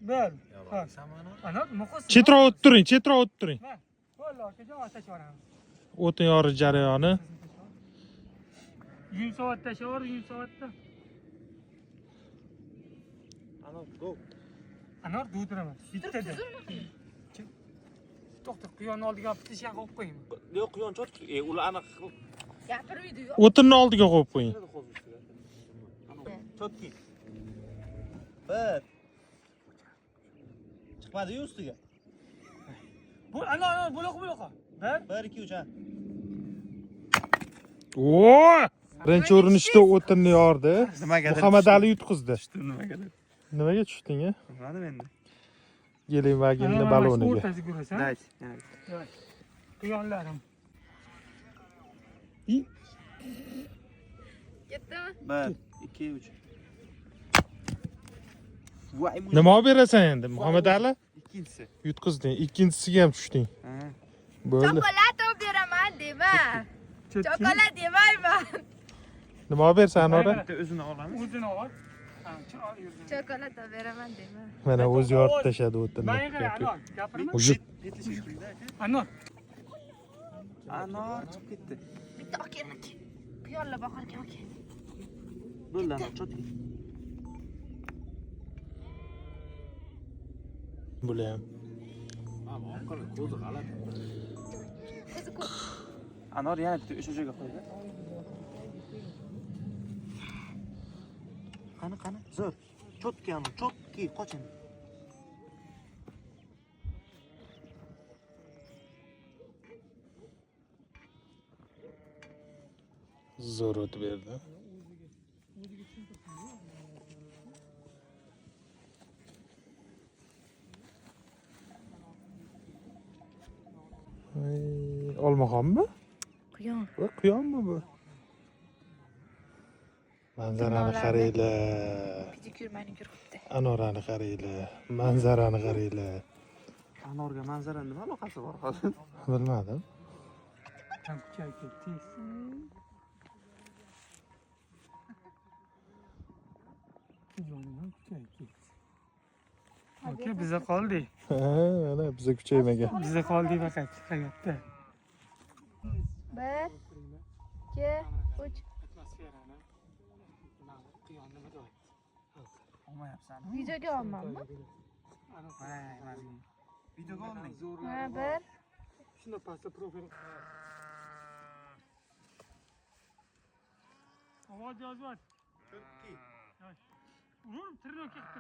Ber. Ha. Ana nima qilsin? Chetroq o'tiring, chetroq o'tiring. Ha. Qo'ylar akajon ateş yoramiz. O'tin yorish jarayoni. 100 soatda shor, 100 soatda. Anor, go. Anor dudiraman. Bittada. To'xta, quyonni oldiga olib bitishga qo'yib qo'ying. Yo'q, quyon chotki. Ular aniq Gapirmaydi-yu. O'tinni oldiga qo'yib qo'ying. chotki. Bir. Chiqmadi-yu ustiga. Bu ana buloq. Ber. 1 2 3 ha. Oo! Birinchi urinishda o'tinni yordi. Nimagadir Muhammad Ali yutqizdi. nimagadir. Nimaga tushding, a? Bilmadim endi. Geling vaginni baloniga. O'rtasiga ko'rasan. Dayt. Quyonlarim. Ketdimi? 1 2 3. Voy, Nima olib berasan endi, Muhammad Ali? ikkinchisi. Yutqizding, ikkinchisiga ham tushding. Ha. Bo'ldi. Chokolad olib beraman dema. Chokolad yemayman. Nima olib bersan, Anora? Bitta o'zini olamiz. O'zini ol. Ha, ol o'zini. Chokolad olib beraman dema. Mana o'zi yorib tashladi o'tinni. Menga qara, Anor, gapirma. Mujib. Anor. Anor chiqib ketdi. Bitta okeanniki. Quyonlar boqarkan oke. Bo'ldi, Anor chotki. Bular ham. Ko'zi g'alati. Ko'zi ko'p. Anor yana bitta o'sha joyga qo'ydi. Qani, zo'r. Chotki Anor, chotki, qoch endi. Zo'r o'tib berdi. Olmaxonmi? Quyon. Bu quyonmi bu? Manzarani qaranglar. Pedikyur manikyur qilibdi. Anorani qaranglar. Manzarani qaranglar. Anorga manzara nima aloqasi bor hozir? Bilmadim. Ham kuchayib ketdi. Jonim ham kuchayib ketdi. Aka biza qoldik. Ha, mana biza kuchaymagan. Biza qoldik faqat hayotda. 1 2 3. Atmosferani. Quyonni nima deyapti? Olmayapsan. Videoga olmanmi? Videoga olmang. Ha, 1. Shunda pastda profil. Ovoz yozyapti. Chotki. Urib tirnoq ketdi.